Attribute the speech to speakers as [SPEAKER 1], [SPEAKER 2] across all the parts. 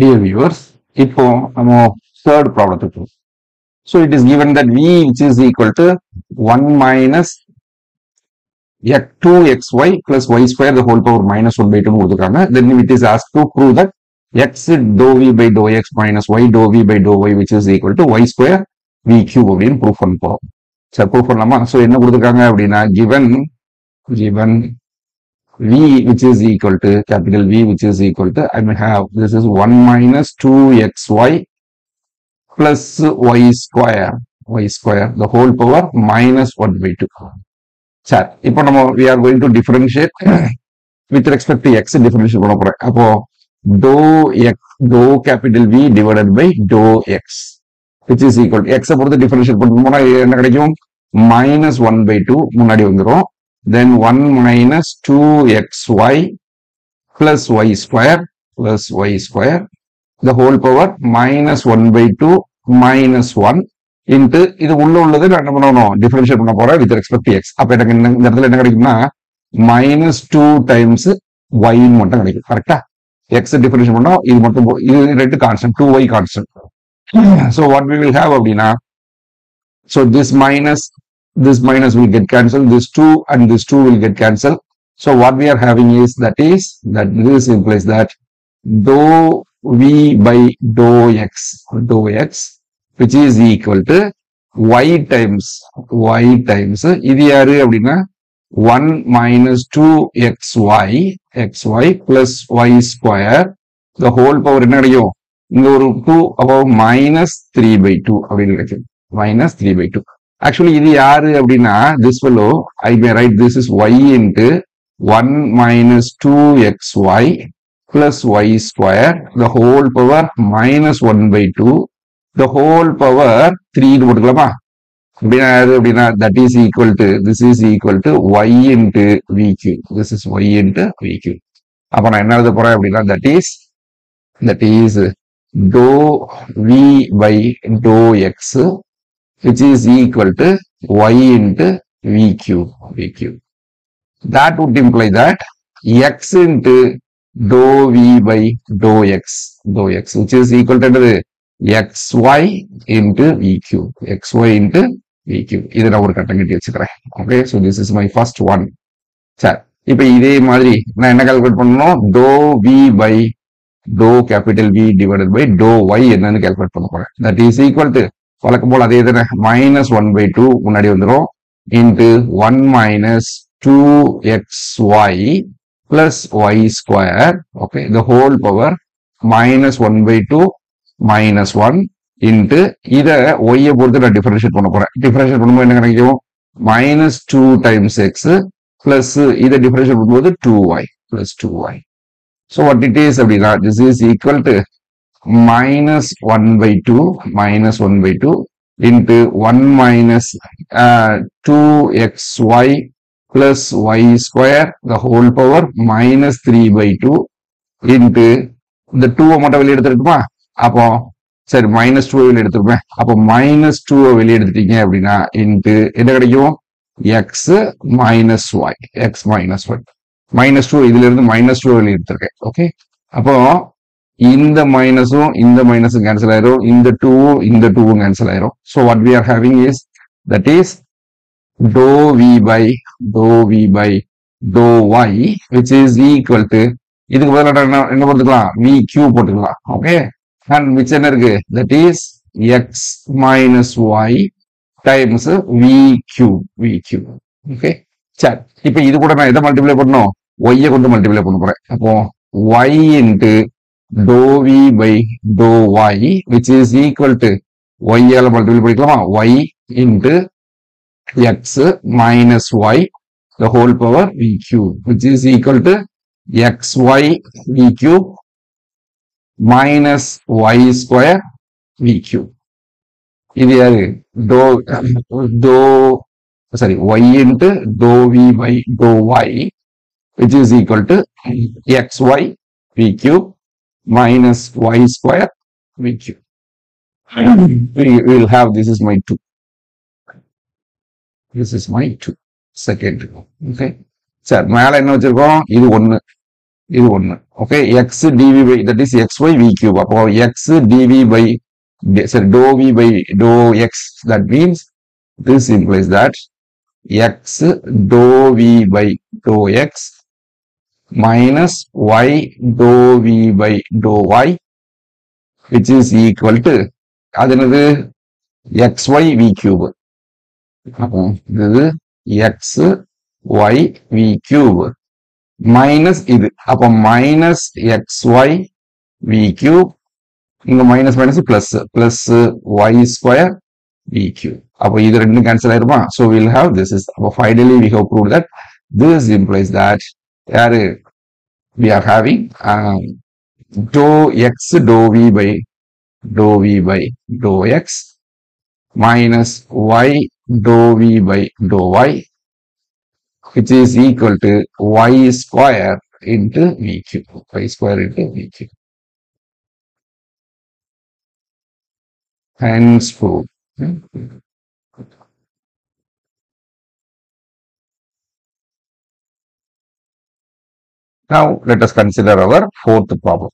[SPEAKER 1] Dear viewers, இப்போ நம்ம third ப்ராப்ளத்துக்கு போறோம். So it is given that v which is equal to 1 minus 2xy plus y square the whole power minus 1 by 2 கொடுத்துருக்காங்க. Then it is asked to prove that x dou v by dou x minus y dou v by dou y which is equal to y square v cube அப்படின்னு proof பண்ண போறோம். சரி proof பண்ணலாமா? So என்ன கொடுத்துருக்காங்க அப்படின்னா given v which is equal to capital V which is equal to I may have this is 1 minus 2xy plus y square the whole power minus 1 by 2. சரி இப்போ நம்ம we are going to differentiate with respect to x differentiate பண்ண போறோம். அப்போ dou capital V divided by dou x which is equal to x பொறுத்து differentiate பண்ணோம்னா என்ன கிடைக்கும் minus 1 by 2 முன்னாடி வந்துரும். Then 1 minus 2xy plus y square the whole power minus 1 by 2 minus 1 into இது உள்ள உள்ளது நான் என்ன பண்ணணும் டிஃபரன்ஷியேட் பண்ண போறேன் with respect to x. அப்ப எனக்கு இந்த இடத்துல என்ன கிடைக்கும்னா minus 2 times y மட்டும் கிடைக்கும். கரெக்டா? x டிஃபரன்ஷியேட் பண்ணா இது மட்டும் இது ரெண்டு constant 2y constant. So what we will have அப்படின்னா so this minus will get cancelled, this 2 and this 2 will get cancelled. So what we are having is that this implies that dou v by dou x which is equal to y times இது யாரு அப்படின்னா 1 minus 2xy plus y square the whole power என்ன கிடைக்கும் இங்க ஒரு 2 அப்போ minus 3 by 2 அப்படின்னு கிடைக்கும் minus 3 by 2. Actually, இது யாரு அப்படின்னா this fellow I may write this is y into 1 minus 2xy plus y square the whole power minus 1 by 2 the whole power 3 போட்டுக்கலாமா அப்படின்னா that is equal to this is equal to y into vq. This is y into vq. அப்ப நான் என்ன எழுத போறேன் அப்படின்னா that is dou v by dou x which is equal to y into vq. That would imply that x into dou v by dou x which is equal to xy into vq. இதை நான் ஒரு கட்டம் கட்டி வச்சுக்கிறேன். Okay, so this is my first one. சரி, இப்ப இதே மாதிரி நான் என்ன கால்குலேட் பண்ணணும் dou v by dou capital V divided by dou y என்னன்னு கால்குலேட் பண்ண போறேன். That is equal to வழக்கம் போல அதே தானே minus 1 by 2 முன்னாடி வந்துடும் into 1 minus 2xy plus y square okay the whole power minus 1 by 2 minus 1 into இதை y பொறுத்து நான் டிஃபரன்ஷியேட் பண்ண போறேன். டிஃபரன்ஷியேட் பண்ணும்போது என்ன கிடைக்கும் minus 2 times x plus இதை டிஃபரன்ஷியேட் பண்ணும்போது 2y plus 2y. So what it is அப்படின்னா this is equal to minus 1 by 2 into 1 minus 2xy plus y square the whole power minus 3 by 2 into இந்த 2 மட்டும் வெளியே எடுத்துட்டுமா அப்போ சரி minus 2 வெளியே எடுத்துருப்பேன். அப்போ minus 2 வெளியே எடுத்துட்டீங்க அப்படின்னா into என்ன கிடைக்கும் x minus y minus 2 இதுல இருந்து minus 2 வெளியே எடுத்திருக்கேன். ஓகே, அப்போ இந்த மைனஸும் கேன்சல் ஆயிரும், இந்த 2 கேன்சல் ஆயிரும். So what we are having is that is dou v by dou y which is equal to இதுக்கு பதிலா என்ன போட்டுக்கலாம் vq போட்டுக்கலாம். ஓகே, and which என்ன இருக்கு that is x minus y times vq. Okay, சரி இப்ப இது கூட நான் எதை மல்டிப்ளை பண்ணணும் y கொண்டு மல்டிப்ளை பண்ண போறேன். அப்போ y into dou v by dou y which is equal to y ஆல மல்டிப்ளை பண்ணிக்கலாமா y into x minus y the whole power vq which is equal to xy vq minus y square vq. இது யாரு y into dou v by dou y which is equal to xy vq minus y square vq. We will have this is my 2. This is my 2 second. Okay, சரி மேல என்ன வச்சிருக்கோம் இது 1 இது ஒன்று. Okay, x dv by that is xy v cube. அப்போ x dv by sorry dou v by dou x, that means this implies that x dou v by dou x minus y dou v by dou y, which is equal to அது என்னது xy v cube. அப்போ இது xy v cube minus இது. அப்போ minus xy v cube, இங்க minus minus plus plus y square v cube. அப்போ இது ரெண்டும் கேன்சல் ஆயிருமா? So we'll have this is, அப்போ finally we have proved that this implies that யாரு we are having dou x dou v by dou x minus y dou v by dou y, which is equal to y square into v cube. Y square into v cube. Hence proved. Now let us consider our fourth problem.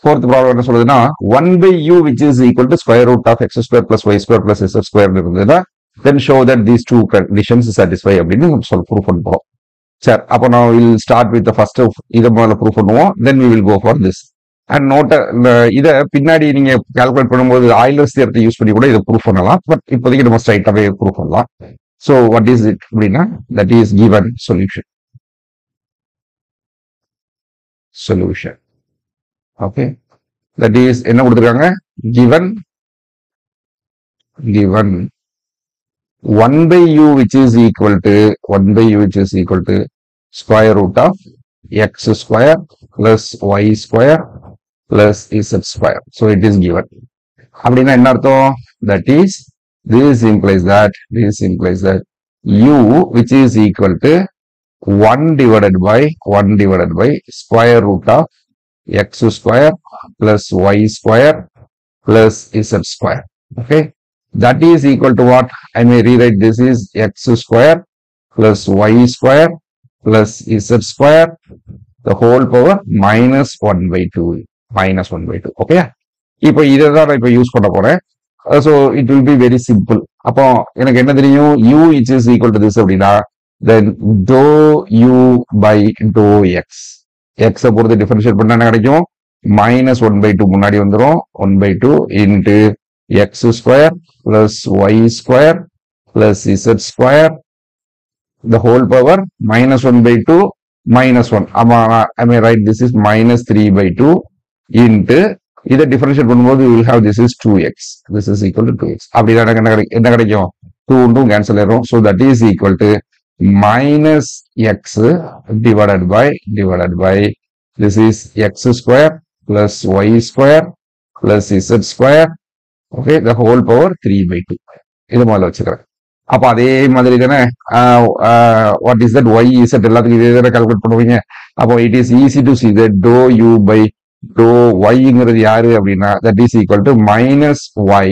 [SPEAKER 1] Fourth problem என்ன சொல்லுதுன்னா 1 by u which is equal to square root of x square plus y square plus z square இருந்ததுன்னா then show that these two conditions satisfy அப்படின்னு நம்ம சொல்ல proof பண்ணுவோம். சரி, அப்போ நான் வில் ஸ்டார்ட் வித் ஃபர்ஸ்ட் இதை முதல்ல ப்ரூஃப் பண்ணுவோம், then we will go for this. And நோட்டை இதை பின்னாடி நீங்க கால்குலேட் பண்ணும்போது ஆயிலர்ஸ் தியரத்தை யூஸ் பண்ணி கூட இதை ப்ரூஃப் பண்ணலாம். பட் இப்போதைக்கு நம்ம ஸ்ட்ரைட்டாகவே ப்ரூஃப் பண்ணலாம். ஸோ வாட் இஸ் இட் அப்படின்னா that is given solution. Okay, that is என்ன கொடுத்துருக்காங்க, given 1 by u which is equal to square root of x square plus y square plus z square. So it is given. அப்படின்னா என்ன அர்த்தம்? That is this implies that u which is equal to 1 divided by square root of x square plus y square plus z square. Okay, that is equal to what? I may rewrite this is x square plus y square plus z square the whole power minus 1 by 2. Okay, இப்போ இதை தான் நான் இப்போ use பண்ண போறேன். So it will be very simple. அப்போ எனக்கு என்ன தெரியும், u which is equal to this அப்படின்னா then dou u by dou x. x பொறுத்து டிஃபரன்ஷியேட் பண்ணா என்ன கிடைக்கும், மைனஸ் 1/2 முன்னாடி வந்துடும், 1/2 into x square plus y square plus z square the whole power minus 1/2 minus 1. ஆமா, I mean right this is minus 3/2 into இதை differentiate பண்ணும்போது will have this is 2x. This is equal to 2x. அப்படின்னா என்ன கிடைக்கும், 2 cancel ஆயிரும். So that is equal to minus x divided by this is x square plus y square plus z square, okay, the whole power 3/2. இது முதல்ல வச்சுக்கிறேன். அப்ப அதே மாதிரி தானே what is that y z எல்லாத்துக்கும் இதே தானே கால்குலேட் பண்ணுவீங்க. அப்போ it is easy to see that dou u by dou y-ங்கிறது யாரு அப்படின்னா that is equal to minus y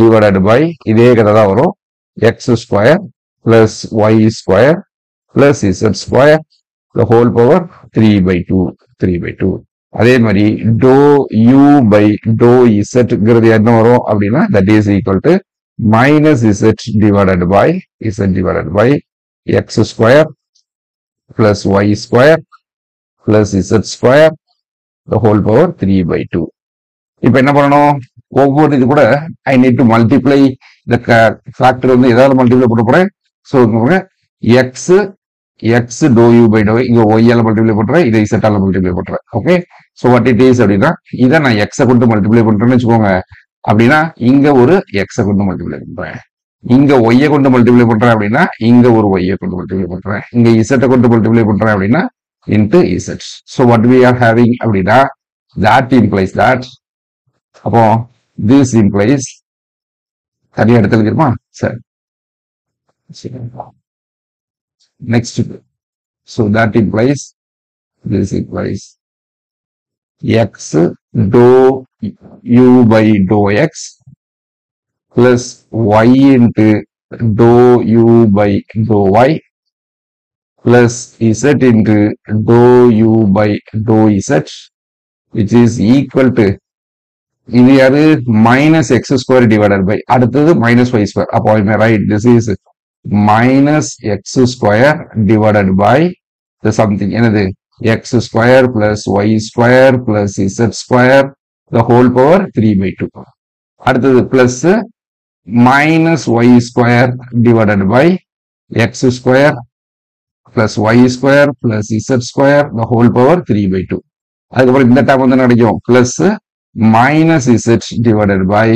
[SPEAKER 1] divided by இதே கதை தான் வரும், x square plus y square plus z square the whole power 3/2. அதே மாதிரி dou u by dou z என்ன வரும் அப்படின்னா that is equal to minus z divided by x square plus y square plus z square the whole power 3/2. இப்ப என்ன பண்ணணும், ஒவ்வொரு இது கூட I need to multiply the factor வந்து ஏதாவது மல்டிப்ளை பண்ண போறேன். So x dou u by dou இங்க y ஆல மல்டிப்ளை பண்றேன், இதை z ஆல மல்டிப்ளை பண்றேன். Okay, so what it is அப்படின்னா இதை நான் x கொண்டு மல்டிப்ளை பண்றேன்னு வச்சுக்கோங்க. அப்படின்னா இங்க ஒரு x கொண்டு மல்டிப்ளை பண்றேன், இங்க y கொண்டு மல்டிப்ளை பண்றேன் அப்படின்னா இங்க ஒரு y கொண்டு மல்டிப்ளை பண்றேன், இங்க z கொண்டு மல்டிப்ளை பண்றேன் அப்படின்னா into z. So what we are having அப்படின்னா that implies that, அப்போ this implies தனியா எடுத்து எழுதிருமா. சரி, next, so that implies this implies x dou u by dou x plus y into dou u by dou y plus z into dou u by dou z, which is equal to இது யாரு minus x square divided by அடுத்தது minus y square. அப்போ I may write this is minus x square divided by the something என்னது x square plus y square plus z square the whole power 3 by 2. அடுத்தது plus minus y square divided by x square plus y square plus z square the whole power 3 by 2. அதுக்கப்புறம் இந்த dam வந்து கிடைக்கும் plus minus z divided by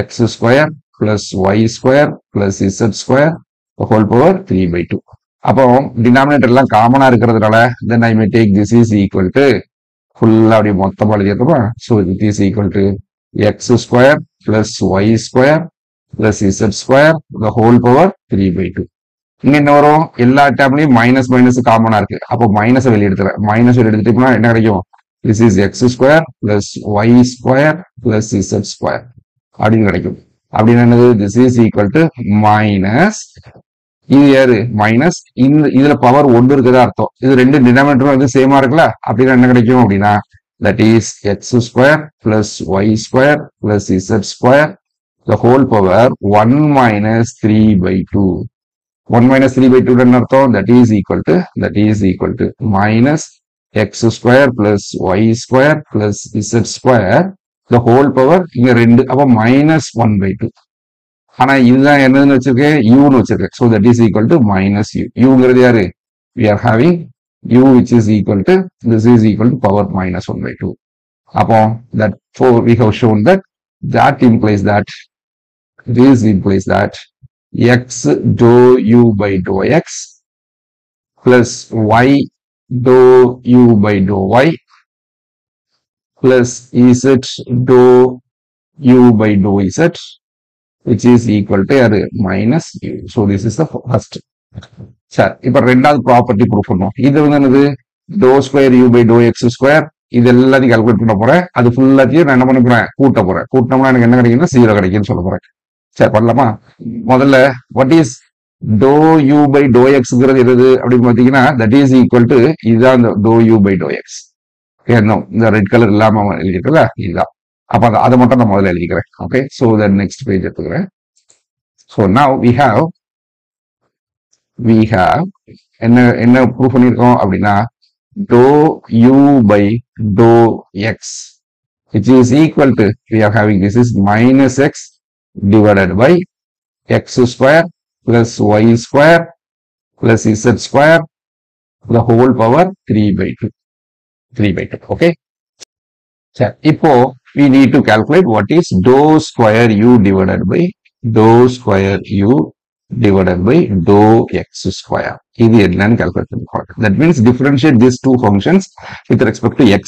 [SPEAKER 1] x square plus y square plus z square the whole power 3 by 2. அப்போ denominator எல்லாம் காமனா இருக்கிறதுனால then I may take this is equal to ஃபுல்லா அப்படியே மொத்தமா எழுதியிருக்கோமா. so it is equal to x square plus y square plus z square the whole power 3 by 2. இங்க என்ன வரும் எல்லா டேம்லயும் மைனஸ் மைனஸ் காமனா இருக்கு. அப்போ மைனஸ் வெளியே எடுத்துறேன். மைனஸ் வெளியே எடுத்துட்டோம்னா என்ன கிடைக்கும் this is x square plus y square plus z square அப்படின்னு கிடைக்கும். அப்படின்னு என்னது this is equal to minus இது யாரு மைனஸ் இந்த இதுல பவர் ஒன்று இருக்குதா அர்த்தம். இது ரெண்டு டினாமினேட்டரும் வந்து சேமா இருக்குல்ல. அப்படின்னா என்ன கிடைக்கும் அப்படின்னா that is x square plus y square plus z square the whole power 1 minus 3 by 2. 1 minus 3 by 2 என்ன அர்த்தம் that is equal to minus x square plus y square plus z square the whole power இங்க 2 அப்ப minus 1 by 2. ஆனா இதுதான் என்னன்னு வச்சிருக்கேன் uன்னு வச்சிருக்கேன். so that is equal to minus u. uங்கிறது யாரு we are having u which is equal to this is equal to power minus 1 by 2. அப்போ that for we have shown that implies that this implies that x dou u by dou x plus y dou u by dou y plus z dou u by dou z which is equal to minus u. so this is the first. சரி இப்ப ரெண்டாவது property proof பண்ணுவோம். இது வந்து என்னது dou square u by dou x square இது எல்லாத்தையும் calculate பண்ண போறேன். அது ஃபுல்லாத்தையும் நான் என்ன பண்ண போறேன் கூட்ட போறேன். கூட்டினோம்னா எனக்கு என்ன கிடைக்குன்னா 0 கிடைக்குன்னு சொல்ல போறேன். சரி பண்ணலாமா. முதல்ல what is dou u by dou xங்கிறது எது அப்படின்னு பாத்தீங்கன்னா that is equal to இதுதான் இந்த dou u by dou x. இந்த ரெட் கலர் இல்லாம எழுதிருக்கல இதுதான். அப்ப அதை மட்டும் நான் முதல்ல எழுதிக்கிறேன். Okay so the next page எடுத்துக்கிறேன். so now we have என்ன ப்ரூஃப் பண்ணிருக்கோம் அப்படின்னா dou u by dou x which is equal to we are having this is minus x divided by x square plus y square plus z square the whole power 3 by 2. okay சரி இப்போ we need to calculate what is dou square u divided by dou square u divided by dou x square. இது என்னன்னு calculate பண்ணிக்கோங்க. that means differentiate these two functions with respect to x.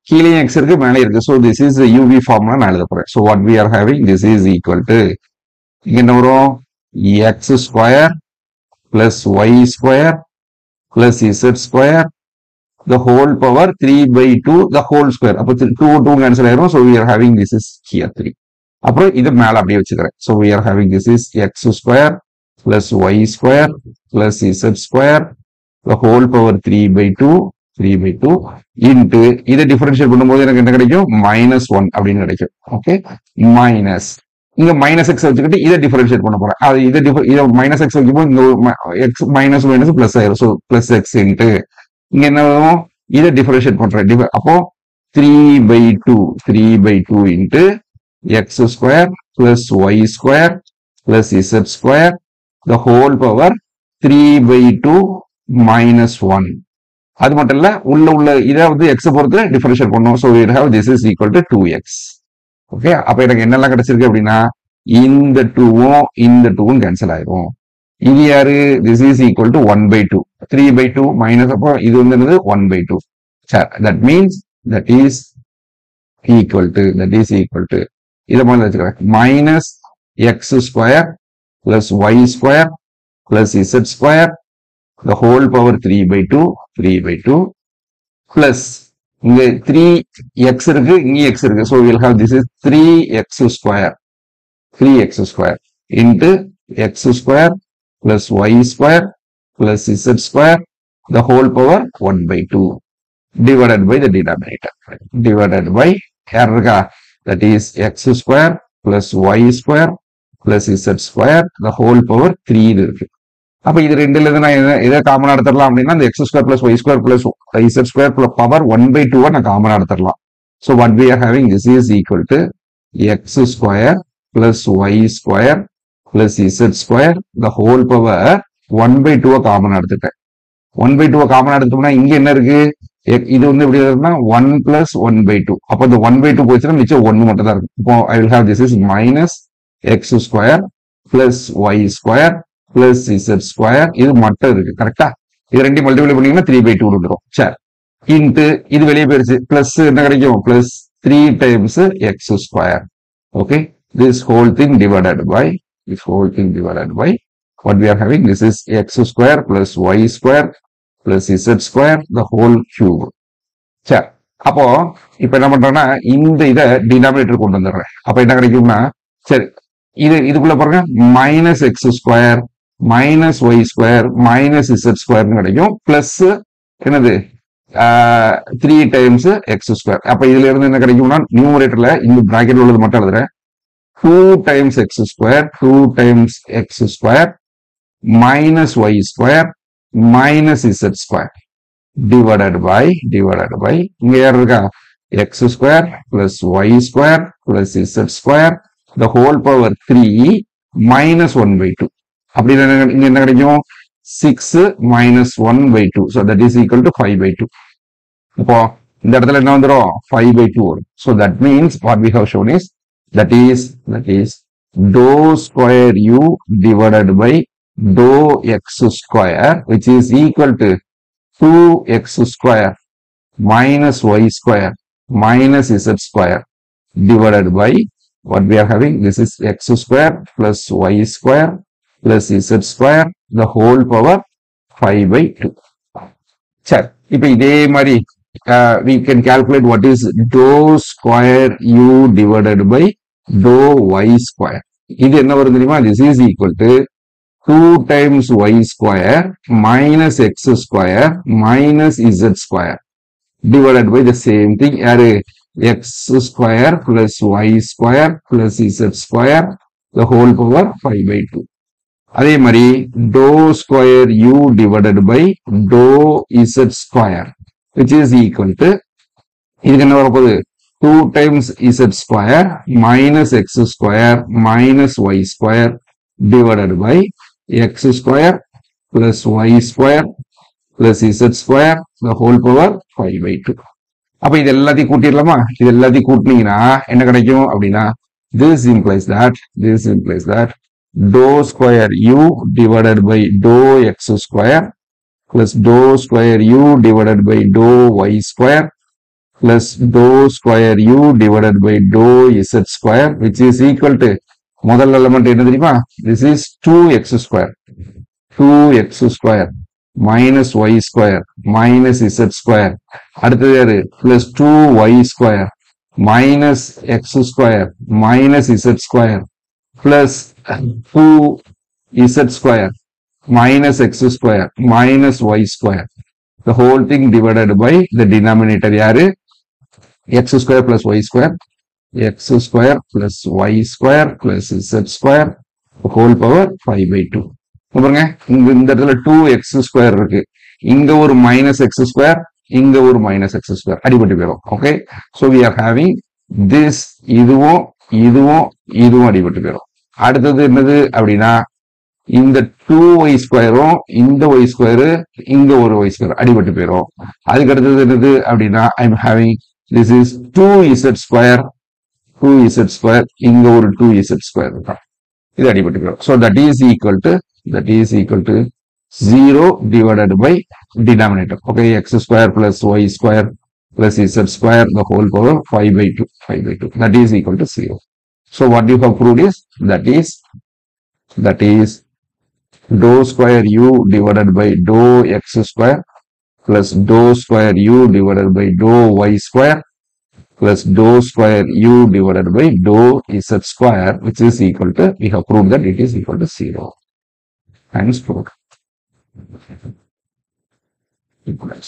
[SPEAKER 1] கீழே x இருக்கு மேலே இருக்கு. so this is the uv formula நான் எழுத போறேன். so what we are having this is equal to இங்க என்ன வரும் x square plus y square plus z square the whole power 3 by 2 the whole square. அப்போ 2 cancel ஆயிரும். so we are having this is here 3. அப்புறம் இது மேல அப்படியே வச்சுக்கிறேன். so we are having this is x square plus y square plus z square the whole power 3 by 2 into இதை differentiate பண்ணும்போது எனக்கு என்ன கிடைக்கும் minus 1 அப்படின்னு கிடைக்கும். ஓகே மைனஸ் இங்க மைனஸ் எக்ஸ் வச்சுக்கிட்டு இதை டிஃபரன்ஷியேட் பண்ண போறேன். அது இதை மைனஸ் எக்ஸ் வைக்கும்போது இங்க எக்ஸ் மைனஸ் மைனஸ் பிளஸ் ஆயிரும். so பிளஸ் எக்ஸ் இன்ட்டு இங்க என்ன வரும் இதை டிஃபரன்ஷியேட் பண்றேன். அப்போ 3 by 2 into x square plus y square plus z square the whole power 3 by 2 minus 1. அது மட்டும் இல்ல உள்ள இதை வந்து x பொறுத்து டிஃபரன்ஷியேட் பண்ணும். so we have this is equal to 2x. Okay அப்ப எனக்கு என்னெல்லாம் கிடைச்சிருக்கு அப்படின்னா இந்த 2வும் கேன்சல் ஆயிரும். இது யாரு this is equal to 1 by 2. 3 by 2 minus அப்போ இது வந்து என்னது 1 by 2. that means that is equal to இதை மாதிரி வச்சுக்கிறேன் minus x square plus y square plus z square the whole power 3 by 2 plus இங்க 3x இருக்கு இங்க x இருக்கு. so we'll have this is 3x square into x square plus y square plus z square the whole power 1 by 2 divided by the denominator divided by that is x square plus y square plus z square the whole power 3 இருக்கு. அப்ப இது ரெண்டுல இருந்து நான் எதை காமனா எடுத்துடலாம் அப்படின்னா அந்த x square plus y square plus z square plus power 1 by 2 நான் காமனா எடுத்துடலாம். So what we are having, this is equal to x square plus y square plus z square the whole power 1 by 2 காமனா எடுத்துட்டேன். 1 by 2 காமனா எடுத்தோம்னா இங்க என்ன இருக்கு, இது வந்து எப்படி இருக்குன்னா 1 plus 1 by 2. அப்போ இந்த 1 by 2 போச்சுன்னா மிச்சம் 1 மட்டும் தான் இருக்கும். இப்போ I will have this is minus x square plus y square plus z square இது மட்டும் இருக்கு. கரெக்டா? இது ரெண்டையும் மல்டிப்ளை பண்ணீங்கன்னா 3 by 2 வந்துடும். சரி, இன்ட்டு இது வெளியே போயிருச்சு, பிளஸ் என்ன கிடைக்கும், plus 3 times x square. Okay, this whole thing divided by what we are having, this is x square plus y square plus z square the whole cube. சரி, அப்போ இப்ப என்ன பண்றேன்னா இந்த இதை டினாமினேட்டர் கொண்டு வந்துடுறேன். அப்ப என்ன கிடைக்கும்னா, சரி இதுக்குள்ள பாருங்க minus x square minus y square minus z ஸ்கொயர்னு கிடைக்கும். பிளஸ் என்னது 3 times எக்ஸ் ஸ்கொயர். அப்ப இதுல இருந்து என்ன கிடைக்கும்னா நியூமரேட்டர்ல இந்த பிராக்கெட் உள்ளது மட்டும் எழுதுறேன். 2 times x square 2 times x square minus y square minus z square divided by இங்க யார் இருக்கா, x square plus y square plus z square the whole power 3 minus 1 by 2. அப்படி இங்க என்ன கிடைக்கும், 6 minus 1 by 2. So that is equal to 5 by 2. இப்போ இந்த இடத்துல என்ன வந்துரும், 5 by 2 வரும். So that means what we have shown is that is dou square u divided by dou x square which is equal to 2x square minus y square minus z square divided by what we are having, this is x square plus y square plus z square the whole power 5 by 2. சரி, இப்ப இதே மாதிரி we can calculate what is dou square u divided by dou y square. இது என்ன வரும் தெரியுமா, this is equal to 2 times y square minus x square minus z square divided by the same thing, யாரு, x square plus y square plus z square the whole power 5 by 2. அதே மாதிரி dou square u divided by dou z square which is equal to, இதுக்கு என்ன வரப்போகுது, 2 times z square minus x square minus y square divided by x square plus y square plus z square the whole power 5 by 2. அப்ப இது எல்லாத்தையும் கூட்டிடலாமா, இது எல்லாத்தையும் கூட்டினீங்கன்னா என்ன கிடைக்கும் அப்படின்னா, this implies that dou square u divided by dou x square plus dou square u divided by dou y square plus dou square u divided by dou z square which is equal to, முதல் element என்ன தெரியுமா, this is 2x square minus y square minus z square, அடுத்தது யாரு, plus 2y square minus x square minus z square plus 2z square minus x square minus y square the whole thing divided by the denominator, யாரு, x square plus y square plus y square plus z square the whole power 5 by 2. பாருங்க இந்த இடத்துல 2x square இருக்கு, இங்க ஒரு minus x square இங்க ஒரு minus x square அடிபட்டு போயிடும். Okay, so we are having this, இதுவும் அடிபட்டு போயிடும். அடுத்தது என்னது அப்படின்னா, இந்த 2y ஸ்கொயரும் இந்த y ஸ்கொயரு இங்க ஒரு y ஸ்கொயர் அடிபட்டு போயிடும். அதுக்கு அடுத்தது என்னது அப்படின்னா, I am having this is 2z square இங்க ஒரு 2z square இருக்கும், இது அடிபட்டு போயிடும். So that is equal to 0 divided by denominator. Okay, x square plus y square plus z square the whole power 5 by 2 that is equal to 0. So what you have proved is that is dou square u divided by dou x square plus dou square u divided by dou y square plus dou square u divided by dou z square which is equal to, we have proved that it is equal to 0. Hence proved. இப்படி